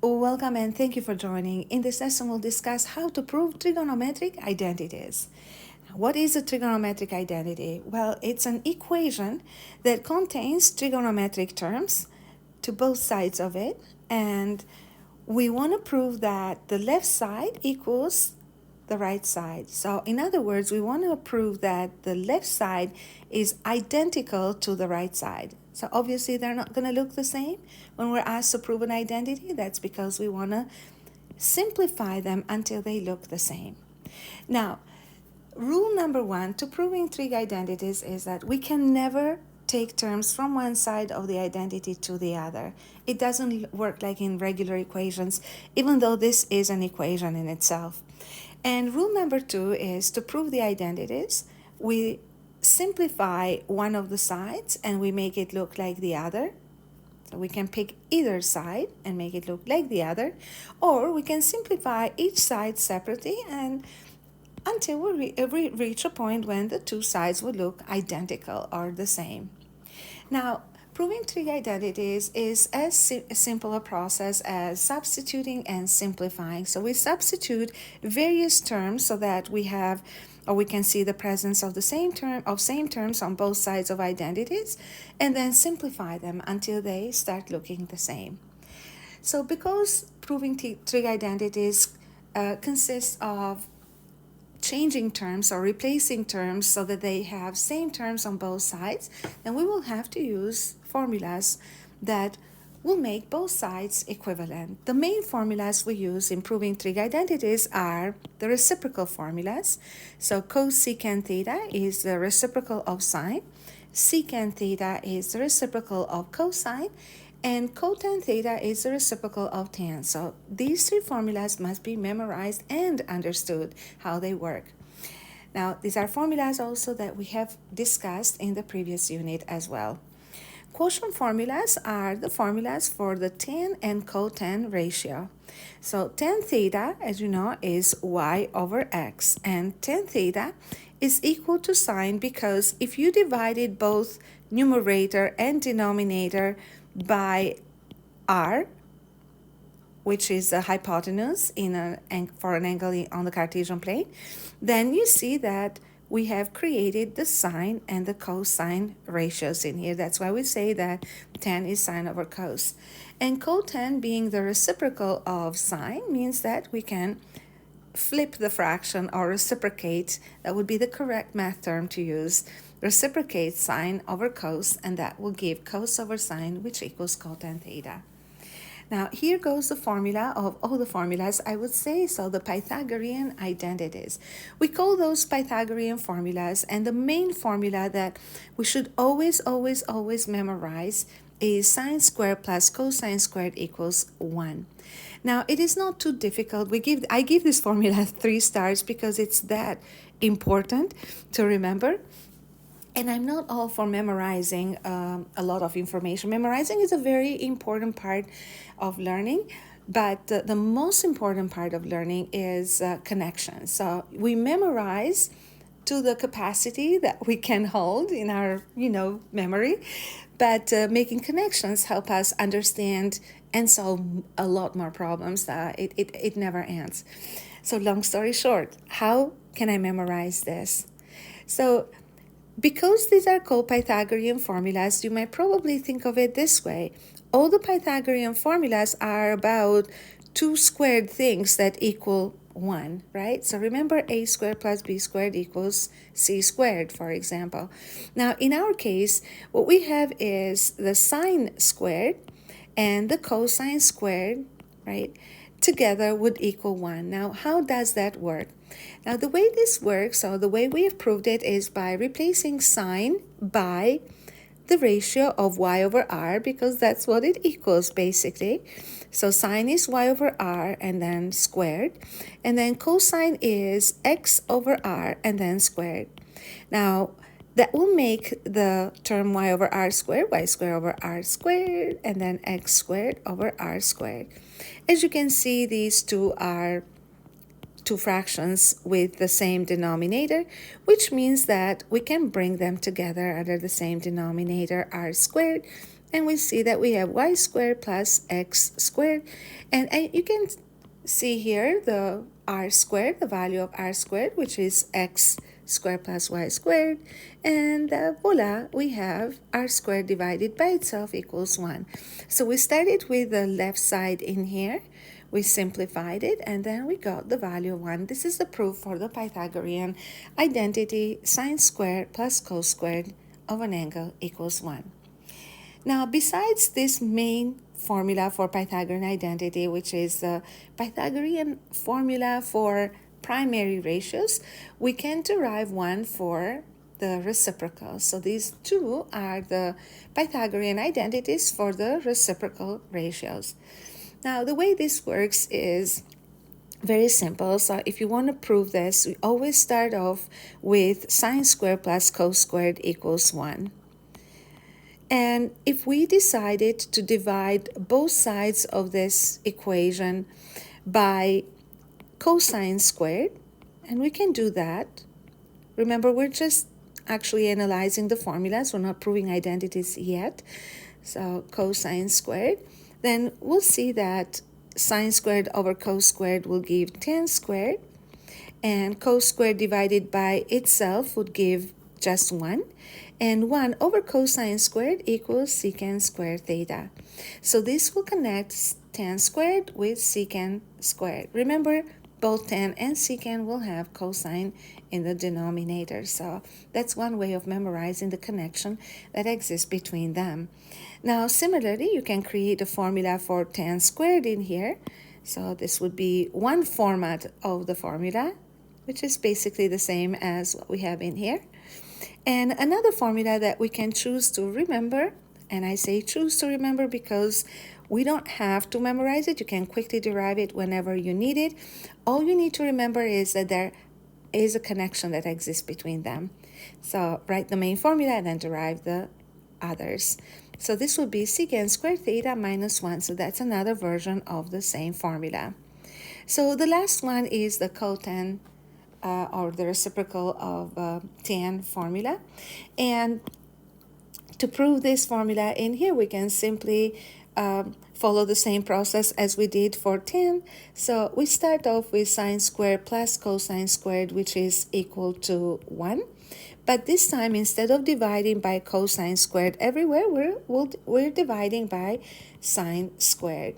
Welcome and thank you for joining. In this lesson, we'll discuss how to prove trigonometric identities. What is a trigonometric identity? Well, it's an equation that contains trigonometric terms to both sides of it, and we want to prove that the left side equals the right side. So, in other words, we want to prove that the left side is identical to the right side. So, obviously, they're not going to look the same. When we're asked to prove an identity, that's because we want to simplify them until they look the same. Now, rule number one to proving trig identities is that we can never take terms from one side of the identity to the other. It doesn't work like in regular equations, even though this is an equation in itself. And rule number two is to prove the identities, we simplify one of the sides and we make it look like the other. So we can pick either side and make it look like the other, or we can simplify each side separately and until we reach a point when the two sides would look identical or the same. Now, proving trig identities is as simple a process as substituting and simplifying. So we substitute various terms so that we have or we can see the presence of the same terms on both sides of identities, and then simplify them until they start looking the same. So because proving trig identities consists of changing terms or replacing terms so that they have same terms on both sides, then we will have to use formulas that will make both sides equivalent. The main formulas we use in proving trig identities are the reciprocal formulas. So cosecant theta is the reciprocal of sine, secant theta is the reciprocal of cosine, and cotan theta is the reciprocal of tan. So these three formulas must be memorized and understood how they work. Now, these are formulas also that we have discussed in the previous unit as well. Quotient formulas are the formulas for the tan and cotan ratio. So tan theta, as you know, is y over x, and tan theta is equal to sine because if you divided both numerator and denominator by r, which is the hypotenuse for an angle on the Cartesian plane, then you see that we have created the sine and the cosine ratios in here. That's why we say that tan is sine over cos. And cotan, being the reciprocal of sine, means that we can flip the fraction or reciprocate. That would be the correct math term to use. Reciprocate sine over cos, and that will give cos over sine, which equals cotan theta. Now, here goes the formula of all the formulas, I would say, so the Pythagorean identities. We call those Pythagorean formulas, and the main formula that we should always memorize is sine squared plus cosine squared equals 1. Now, it is not too difficult. I give this formula 3 stars because it's that important to remember. And I'm not all for memorizing a lot of information. Memorizing is a very important part of learning, but the most important part of learning is connection. So we memorize to the capacity that we can hold in our, memory, but making connections help us understand and solve a lot more problems. It never ends. So long story short, how can I memorize this? So because these are called Pythagorean formulas, you might probably think of it this way. All the Pythagorean formulas are about two squared things that equal 1, right? So remember a squared plus b squared equals c squared, for example. Now, in our case, what we have is the sine squared and the cosine squared, right, together would equal 1. Now, how does that work? Now, the way this works, or the way we have proved it, is by replacing sine by the ratio of y over r, because that's what it equals, basically. So sine is y over r and then squared, and then cosine is x over r and then squared. Now, that will make the term y over r squared, y squared over r squared, and then x squared over r squared. As you can see, these two are two fractions with the same denominator, which means that we can bring them together under the same denominator, r squared And we see that we have y squared plus x squared. And you can see here the r squared, the value of r squared, which is x squared plus y squared. And voila, we have r squared divided by itself equals 1. So we started with the left side in here. We simplified it, and then we got the value of 1. This is the proof for the Pythagorean identity sine squared plus cos squared of an angle equals 1. Now, besides this main formula for Pythagorean identity, which is the Pythagorean formula for primary ratios, we can derive one for the reciprocal. So these two are the Pythagorean identities for the reciprocal ratios. Now, the way this works is very simple. So if you want to prove this, we always start off with sine squared plus cos squared equals 1. And if we decided to divide both sides of this equation by cosine squared, and we can do that. Remember, we're just actually analyzing the formulas. We're not proving identities yet. So cosine squared. Then we'll see that sine squared over cos squared will give tan squared. And cos squared divided by itself would give just 1. And 1 over cosine squared equals secant squared theta. So this will connect tan squared with secant squared. Remember, both tan and secant will have cosine in the denominator. So that's one way of memorizing the connection that exists between them. Now, similarly, you can create a formula for tan squared in here. So this would be one format of the formula, which is basically the same as what we have in here. And another formula that we can choose to remember, and I say choose to remember because we don't have to memorize it. You can quickly derive it whenever you need it. All you need to remember is that there is a connection that exists between them. So write the main formula and then derive the others. So this would be secant squared theta minus 1. So that's another version of the same formula. So the last one is the cotan or the reciprocal of tan formula. And to prove this formula in here, we can simply follow the same process as we did for tan. So we start off with sine squared plus cosine squared, which is equal to 1. But this time, instead of dividing by cosine squared everywhere, we're dividing by sine squared.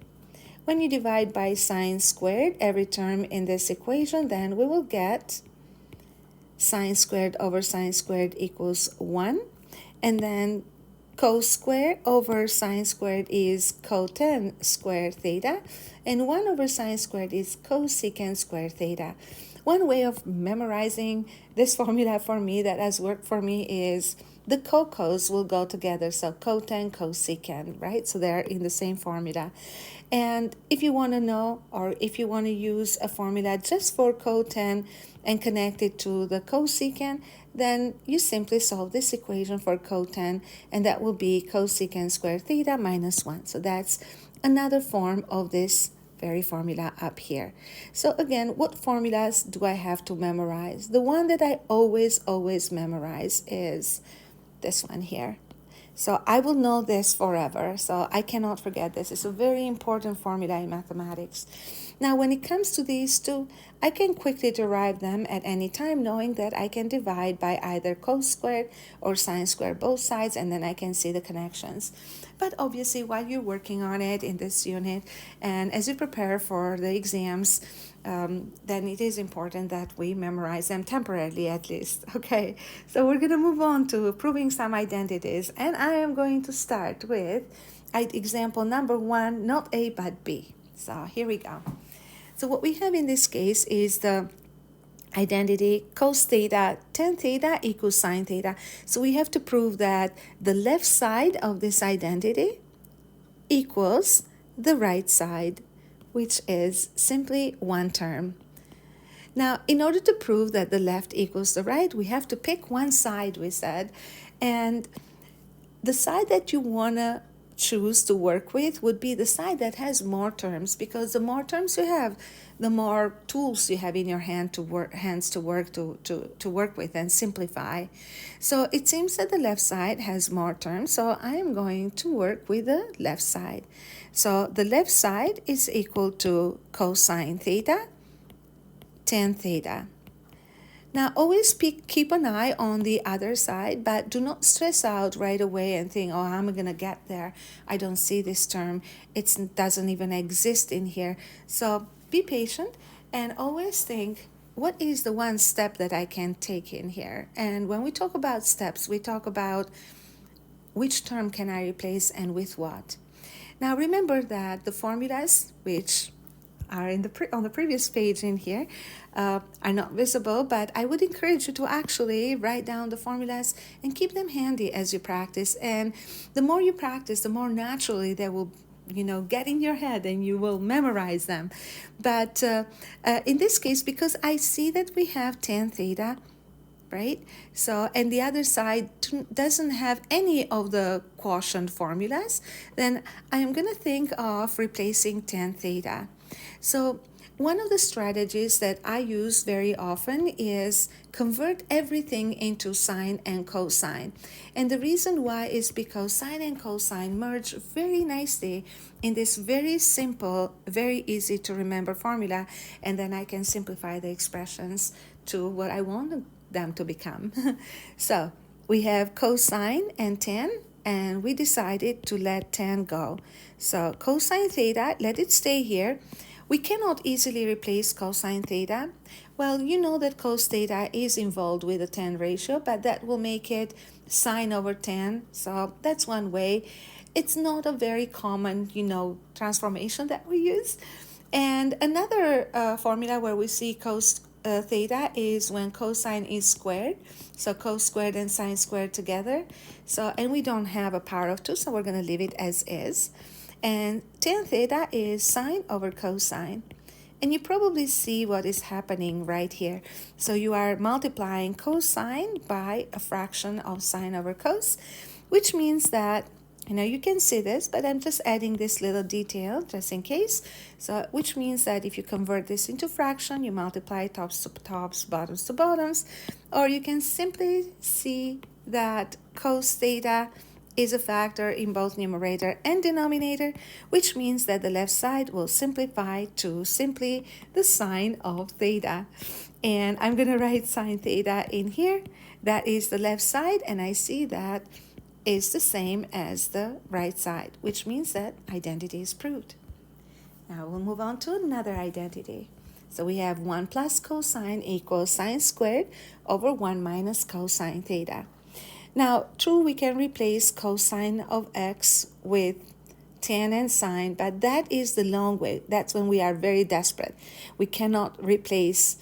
When you divide by sine squared every term in this equation, then we will get sine squared over sine squared equals 1. And then cos squared over sine squared is cotan squared theta. And 1 over sine squared is cosecant squared theta. One way of memorizing this formula for me that has worked for me is the co-cos will go together. So cotan, cosecant, right? So they're in the same formula. And if you want to know, or if you want to use a formula just for cotan and connect it to the cosecant, then you simply solve this equation for cotan, and that will be cosecant squared theta minus 1. So that's another form of this very formula up here. So again, what formulas do I have to memorize? The one that I always memorize is this one here. So I will know this forever. So I cannot forget this. It's a very important formula in mathematics. Now, when it comes to these two, I can quickly derive them at any time, knowing that I can divide by either cos squared or sine squared both sides, and then I can see the connections. But obviously, while you're working on it in this unit, and as you prepare for the exams, then it is important that we memorize them temporarily at least. Okay, so we're going to move on to proving some identities, and I am going to start with example number 1, not A but B. So here we go. So what we have in this case is the identity cos theta tan theta equals sine theta. So we have to prove that the left side of this identity equals the right side, which is simply one term. Now, in order to prove that the left equals the right, we have to pick one side, we said, and the side that you want to choose to work with would be the side that has more terms, because the more terms you have, the more tools you have in your hands to work with and simplify. So it seems that the left side has more terms, so I am going to work with the left side. So the left side is equal to cosine theta, tan theta. Now, always keep an eye on the other side, but do not stress out right away and think, oh, how am I going to get there? I don't see this term. It doesn't even exist in here. So be patient and always think, what is the one step that I can take in here? And when we talk about steps, we talk about which term can I replace and with what. Now, remember that the formulas, which are on the previous page in here, are not visible, but I would encourage you to actually write down the formulas and keep them handy as you practice. And the more you practice, the more naturally they will get in your head and you will memorize them. But in this case, because I see that we have tan theta, right? So, and the other side doesn't have any of the quotient formulas, then I am going to think of replacing tan theta. So one of the strategies that I use very often is convert everything into sine and cosine. And the reason why is because sine and cosine merge very nicely in this very simple, very easy to remember formula, and then I can simplify the expressions to what I want them to become. So we have cosine and tan, and we decided to let tan go. So cosine theta, let it stay here. We cannot easily replace cosine theta. Well, you know that cos theta is involved with a tan ratio, but that will make it sine over tan. So that's one way. It's not a very common, transformation that we use. And another formula where we see cos theta is when cosine is squared. So cos squared and sine squared together. So, and we don't have a power of 2, so we're going to leave it as is. And tan theta is sine over cosine. And you probably see what is happening right here. So you are multiplying cosine by a fraction of sine over cos, which means that, you can see this, but I'm just adding this little detail just in case. So, which means that if you convert this into fraction, you multiply tops to tops, bottoms to bottoms, or you can simply see that cos theta is a factor in both numerator and denominator, which means that the left side will simplify to simply the sine of theta. And I'm going to write sine theta in here. That is the left side, and I see that is the same as the right side, which means that identity is proved. Now we'll move on to another identity. So we have 1 plus cosine equals sine squared over 1 minus cosine theta. Now, true, we can replace cosine of x with tan and sine, but that is the long way. That's when we are very desperate. We cannot replace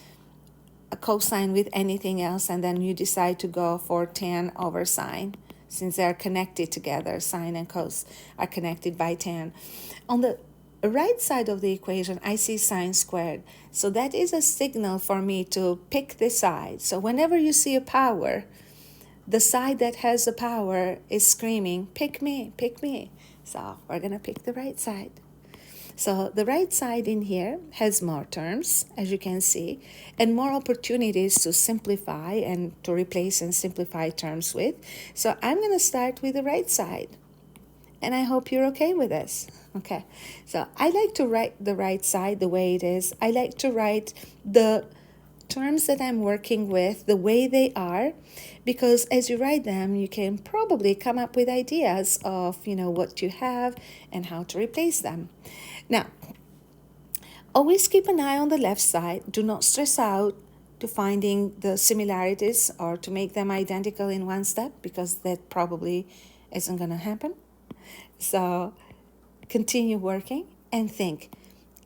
a cosine with anything else, and then you decide to go for tan over sine, since they are connected together. Sine and cos are connected by tan. On the right side of the equation, I see sine squared. So that is a signal for me to pick this side. So whenever you see a power, the side that has the power is screaming, pick me, pick me. So we're going to pick the right side. So the right side in here has more terms, as you can see, and more opportunities to simplify and to replace and simplify terms with. So I'm going to start with the right side. And I hope you're okay with this. Okay. So I like to write the right side the way it is. I like to write the terms that I'm working with the way they are, because as you write them, you can probably come up with ideas of, what you have and how to replace them. Now, always keep an eye on the left side. Do not stress out to finding the similarities or to make them identical in one step, because that probably isn't going to happen. So continue working and think,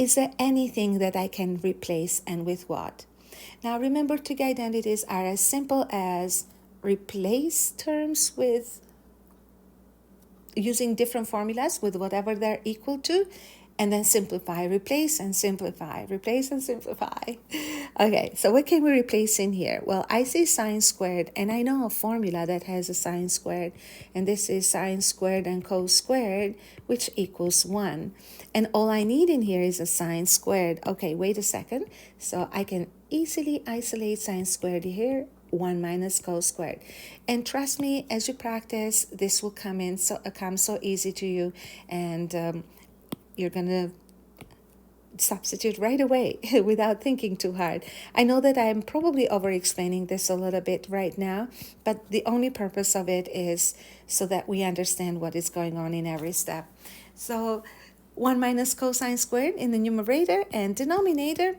is there anything that I can replace and with what? Now remember, Trig identities are as simple as replace terms with using different formulas with whatever they're equal to, and then simplify, replace and simplify, replace and simplify. Okay, so what can we replace in here? Well, I see sine squared, and I know a formula that has a sine squared, and this is sine squared and cos squared, which equals 1. And all I need in here is a sine squared. Okay, wait a second. So I can easily isolate sine squared here, 1 minus cos squared. And trust me, as you practice, this will come so easy to you, and you're gonna substitute right away without thinking too hard. I know that I'm probably over explaining this a little bit right now, but the only purpose of it is so that we understand what is going on in every step. So 1 minus cosine squared in the numerator and denominator.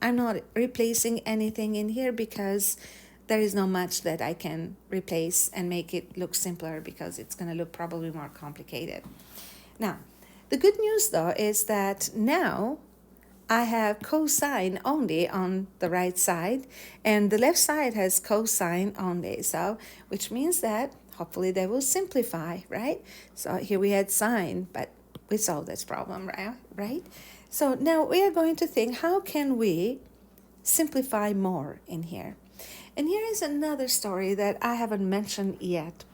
I'm not replacing anything in here because there is not much that I can replace and make it look simpler, because it's going to look probably more complicated. Now, the good news though is that now I have cosine only on the right side, and the left side has cosine only. So, which means that hopefully they will simplify, right? So here we had sine, but we solved this problem, right? So now we are going to think, how can we simplify more in here? And here is another story that I haven't mentioned yet.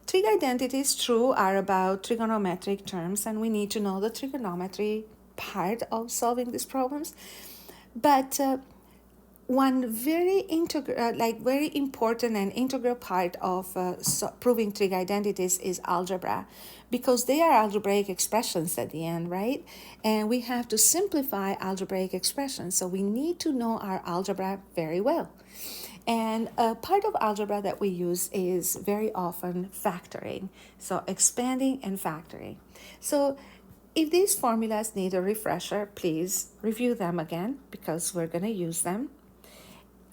Trig identities, true, are about trigonometric terms, and we need to know the trigonometry part of solving these problems. But one very very important and integral part of proving trig identities is algebra, because they are algebraic expressions at the end, right? And we have to simplify algebraic expressions, so we need to know our algebra very well. And a part of algebra that we use is very often factoring, so expanding and factoring. So if these formulas need a refresher, please review them again, because we're going to use them.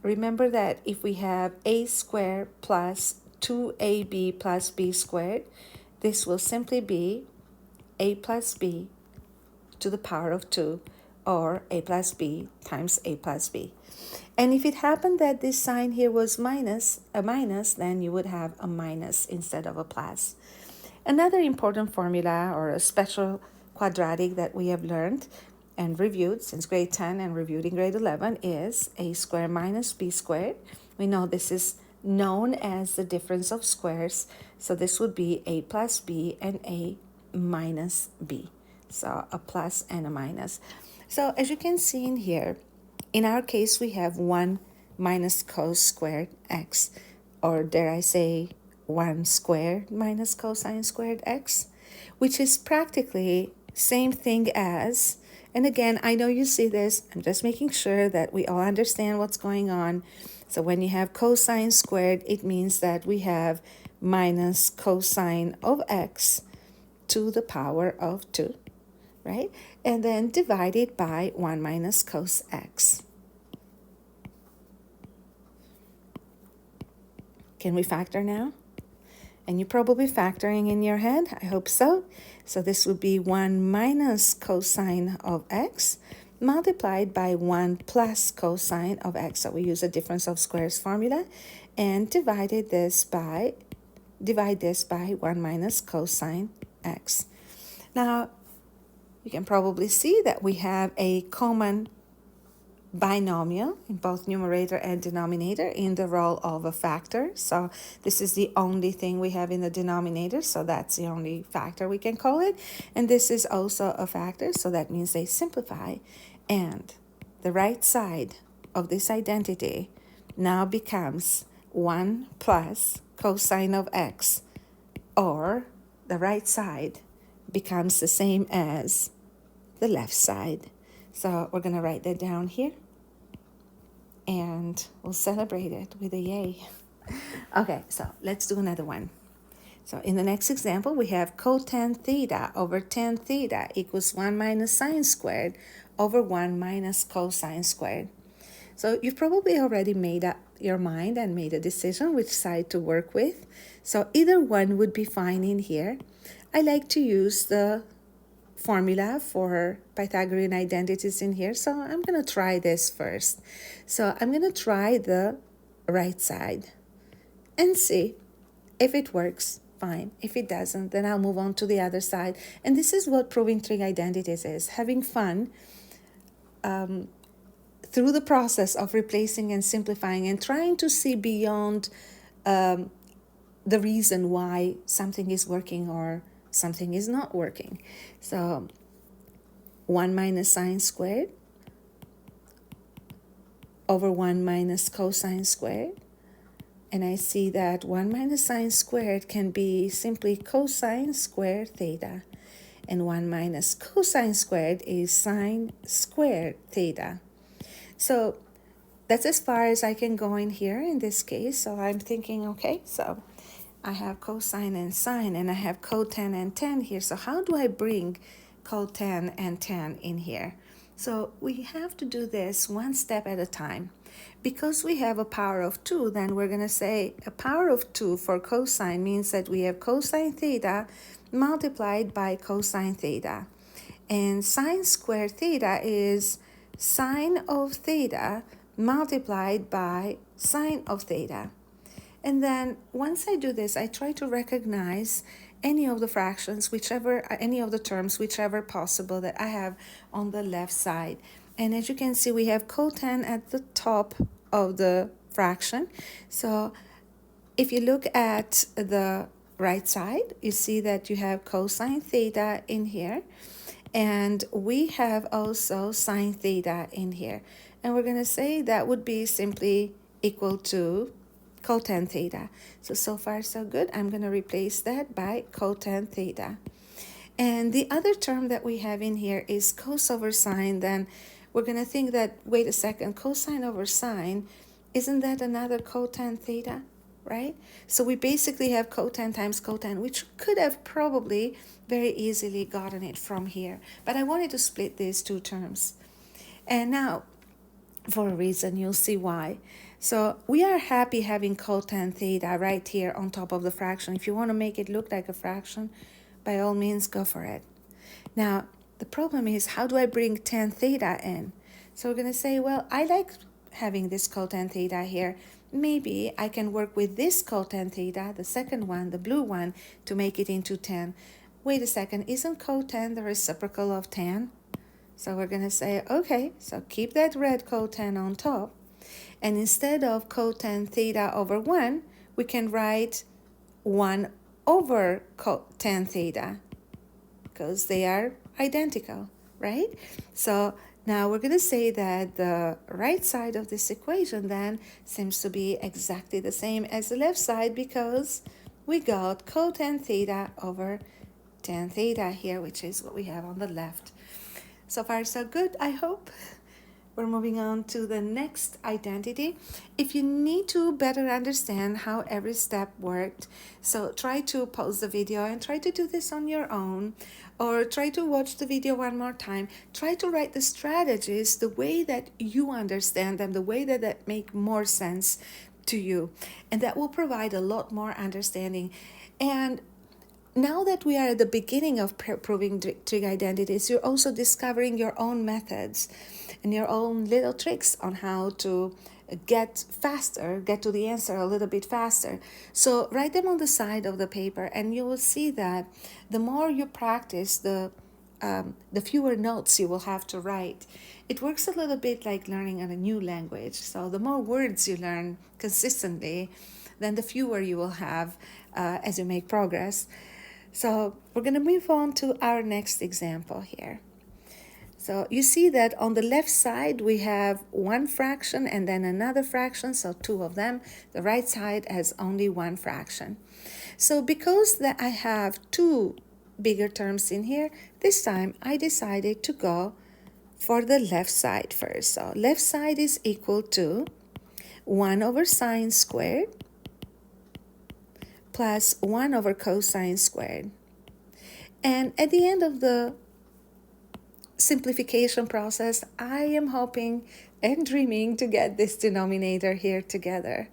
Remember that if we have a squared plus 2ab plus b squared, this will simply be a plus b to the power of 2, or a plus b times a plus b. And if it happened that this sign here was a minus, then you would have a minus instead of a plus. Another important formula, or a special quadratic that we have learned and reviewed since grade 10 and reviewed in grade 11, is a squared minus b squared. We know this is known as the difference of squares, so this would be a plus b and a minus b. So a plus and a minus. So as you can see in here, in our case, we have 1 minus cos squared x, or dare I say 1 squared minus cosine squared x, which is practically same thing as, and again, I know you see this, I'm just making sure that we all understand what's going on. So when you have cosine squared, it means that we have minus cosine of x to the power of 2, right? And then divided by 1 minus cos x. Can we factor now? And you're probably factoring in your head, I hope so. So this would be 1 minus cosine of x multiplied by 1 plus cosine of x. So we use a difference of squares formula, and divide this by 1 minus cosine x. Now, you can probably see that we have a common binomial in both numerator and denominator in the role of a factor. So this is the only thing we have in the denominator, so that's the only factor we can call it. And this is also a factor, so that means they simplify. And the right side of this identity now becomes 1 plus cosine of x, or the right side becomes the same as the left side. So we're going to write that down here, and we'll celebrate it with a yay. Okay, so let's do another one. So in the next example, we have cotan theta over tan theta equals 1 minus sine squared over 1 minus cosine squared. So you've probably already made up your mind and made a decision which side to work with. So either one would be fine in here. I like to use the formula for Pythagorean identities in here, so I'm going to try this first. So I'm going to try the right side and see if it works fine. If it doesn't, then I'll move on to the other side. And this is what proving trig identities is, having fun through the process of replacing and simplifying and trying to see beyond the reason why something is working or something is not working. So 1 minus sine squared over 1 minus cosine squared. And I see that 1 minus sine squared can be simply cosine squared theta. And 1 minus cosine squared is sine squared theta. So that's as far as I can go in here in this case. So I'm thinking, okay, so I have cosine and sine, and I have cotan and tan here. So how do I bring cotan and tan in here? So we have to do this one step at a time. Because we have a power of 2, then we're going to say a power of 2 for cosine means that we have cosine theta multiplied by cosine theta. And sine squared theta is sine of theta multiplied by sine of theta. And then once I do this, I try to recognize any of the fractions, any of the terms, whichever possible that I have on the left side. And as you can see, we have cotan at the top of the fraction. So if you look at the right side, you see that you have cosine theta in here. And we have also sine theta in here. And we're going to say that would be simply equal to cotan theta. So far so good. I'm going to replace that by cotan theta. And the other term that we have in here is cos over sine. Then we're going to think that, wait a second, cosine over sine, isn't that another cotan theta, right? So we basically have cotan times cotan, which could have probably very easily gotten it from here. But I wanted to split these two terms. And now, for a reason, you'll see why. So we are happy having cotan theta right here on top of the fraction. If you want to make it look like a fraction, by all means, go for it. Now, the problem is, how do I bring tan theta in? So we're going to say, well, I like having this cotan theta here. Maybe I can work with this cotan theta, the second one, the blue one, to make it into tan. Wait a second, isn't cotan the reciprocal of tan? So we're going to say, okay, so keep that red cotan on top. And instead of cotan theta over 1, we can write 1 over tan theta, because they are identical, right? So now we're going to say that the right side of this equation then seems to be exactly the same as the left side, because we got cotan theta over tan theta here, which is what we have on the left. So far so good, I hope. We're moving on to the next identity. If you need to better understand how every step worked, so try to pause the video and try to do this on your own, or try to watch the video one more time. Try to write the strategies the way that you understand them, the way that make more sense to you. And that will provide a lot more understanding. And now that we are at the beginning of proving trig identities, you're also discovering your own methods and your own little tricks on how to get to the answer a little bit faster. So write them on the side of the paper, and you will see that the more you practice, the fewer notes you will have to write. It works a little bit like learning a new language. So the more words you learn consistently, then the fewer you will have as you make progress. So we're going to move on to our next example here. So you see that on the left side, we have one fraction and then another fraction, so two of them. The right side has only one fraction. So because I have two bigger terms in here, this time I decided to go for the left side first. So left side is equal to 1 over sine squared plus 1 over cosine squared. And at the end of the simplification process, I am hoping and dreaming to get this denominator here together.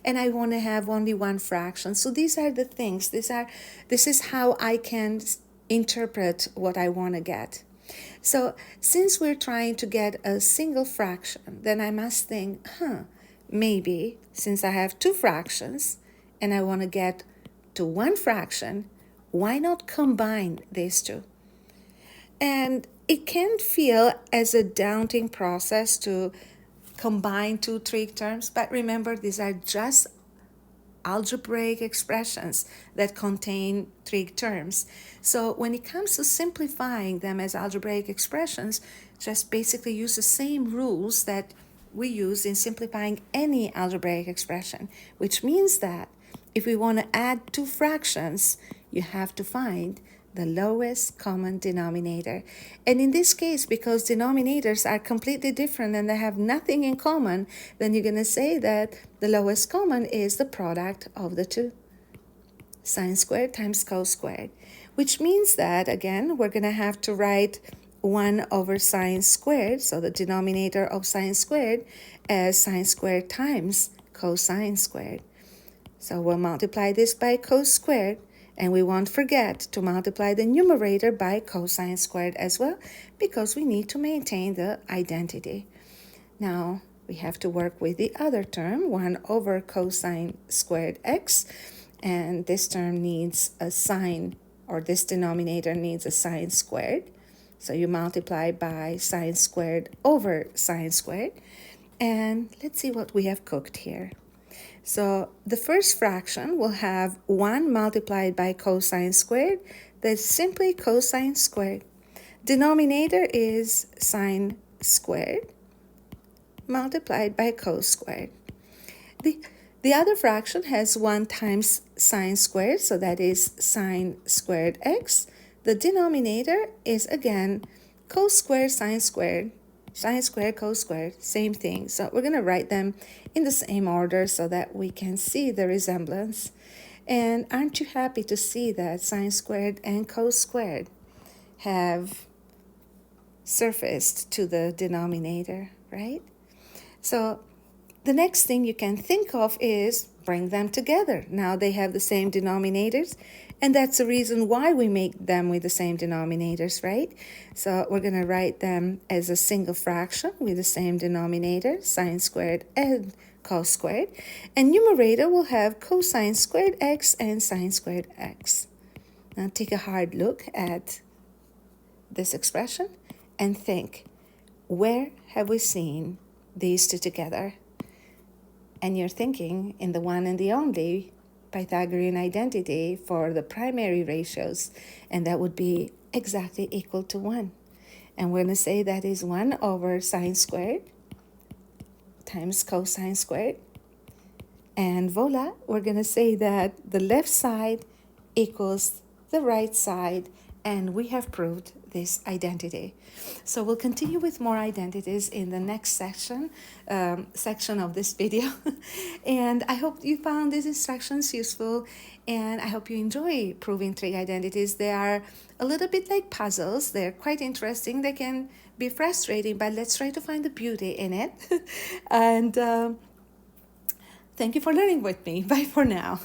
And I want to have only one fraction. So these are the things. This is how I can interpret what I want to get. So since we're trying to get a single fraction, then I must think, maybe since I have two fractions and I want to get to one fraction, why not combine these two? And it can feel as a daunting process to combine two trig terms, but remember, these are just algebraic expressions that contain trig terms. So when it comes to simplifying them as algebraic expressions, just basically use the same rules that we use in simplifying any algebraic expression, which means that if we want to add two fractions, you have to find the lowest common denominator. And in this case, because denominators are completely different and they have nothing in common, then you're going to say that the lowest common is the product of the two. Sine squared times cos squared, which means that, again, we're going to have to write 1 over sine squared, so the denominator of sine squared, as sine squared times cosine squared. So we'll multiply this by cos squared, and we won't forget to multiply the numerator by cosine squared as well, because we need to maintain the identity. Now, we have to work with the other term, 1 over cosine squared x, and this term needs a sine, or this denominator needs a sine squared. So you multiply by sine squared over sine squared. And let's see what we have cooked here. So the first fraction will have 1 multiplied by cosine squared. That's simply cosine squared. Denominator is sine squared multiplied by cos squared. The other fraction has 1 times sine squared, so that is sine squared x. The denominator is again cos squared sine squared, sine squared cos squared, same thing. So we're going to write them in the same order so that we can see the resemblance. And aren't you happy to see that sine squared and cos squared have surfaced to the denominator, right? So the next thing you can think of is bring them together. Now they have the same denominators, and that's the reason why we make them with the same denominators, right? So we're going to write them as a single fraction with the same denominator, sine squared and cos squared. And numerator will have cosine squared x and sine squared x. Now take a hard look at this expression and think, where have we seen these two together? And you're thinking in the one and the only Pythagorean identity for the primary ratios, and that would be exactly equal to 1. And we're going to say that is 1 over sine squared times cosine squared. And voila, we're going to say that the left side equals the right side, and we have proved this identity. So we'll continue with more identities in the next section of this video. And I hope you found these instructions useful, and I hope you enjoy proving trig identities. They are a little bit like puzzles. They're quite interesting. They can be frustrating, but let's try to find the beauty in it. And thank you for learning with me. Bye for now.